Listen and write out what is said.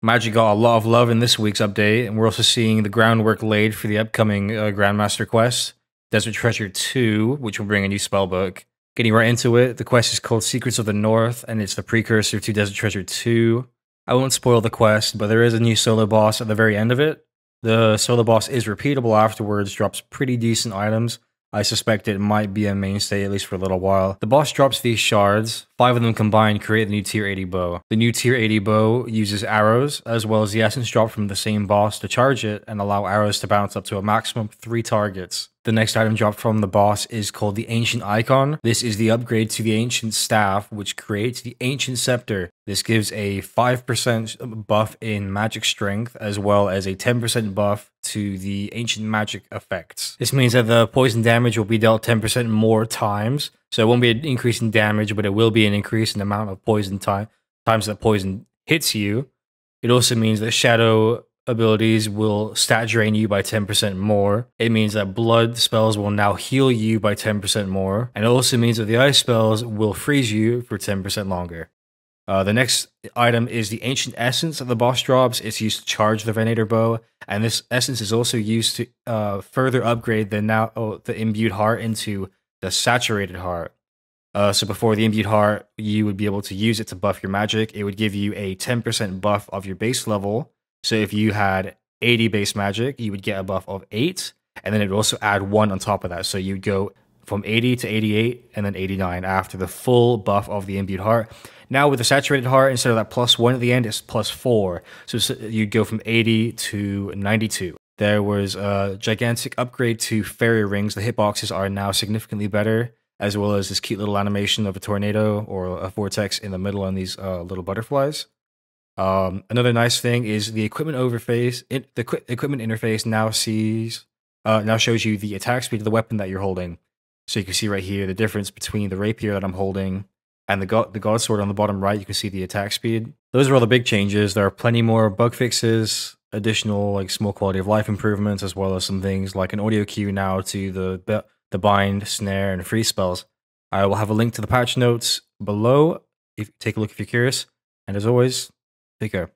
Magic got a lot of love in this week's update, and we're also seeing the groundwork laid for the upcoming Grandmaster quest, Desert Treasure 2, which will bring a new spellbook. Getting right into it, the quest is called Secrets of the North, and it's the precursor to Desert Treasure 2. I won't spoil the quest, but there is a new solo boss at the very end of it. The solo boss is repeatable afterwards, drops pretty decent items. I suspect it might be a mainstay at least for a little while. The boss drops these shards. 5 of them combined create the new tier 80 bow. The new tier 80 bow uses arrows, as well as the essence drop from the same boss to charge it and allow arrows to bounce up to a maximum of 3 targets. The next item dropped from the boss is called the Ancient Icon. This is the upgrade to the Ancient Staff, which creates the Ancient Scepter. This gives a 5% buff in magic strength, as well as a 10% buff to the ancient magic effects. This means that the poison damage will be dealt 10% more times. So it won't be an increase in damage, but it will be an increase in the amount of poison times that poison hits you. It also means that shadow abilities will stat drain you by 10% more. It means that blood spells will now heal you by 10% more. And it also means that the ice spells will freeze you for 10% longer. The next item is the Ancient Essence that the boss drops. It's used to charge the Venator bow, and this essence is also used to further upgrade the Imbued Heart into the Saturated Heart. So before the Imbued Heart, you would be able to use it to buff your magic. It would give you a 10% buff of your base level. So if you had 80 base magic, you would get a buff of 8, and then it would also add 1 on top of that. So you'd go from 80 to 88 and then 89 after the full buff of the Imbued Heart. Now with the Saturated Heart, instead of that +1 at the end, it's +4. So you'd go from 80 to 92. There was a gigantic upgrade to Fairy Rings. The hitboxes are now significantly better, as well as this cute little animation of a tornado or a vortex in the middle on these little butterflies. Another nice thing is the equipment interface. The equipment interface now shows you the attack speed of the weapon that you're holding. So you can see right here the difference between the rapier that I'm holding and the God Sword on the bottom right. You can see the attack speed. Those are all the big changes. There are plenty more bug fixes, additional like small quality of life improvements, as well as some things like an audio cue now to the bind, snare, and freeze spells. I will have a link to the patch notes below. Take a look if you're curious. And as always, take care.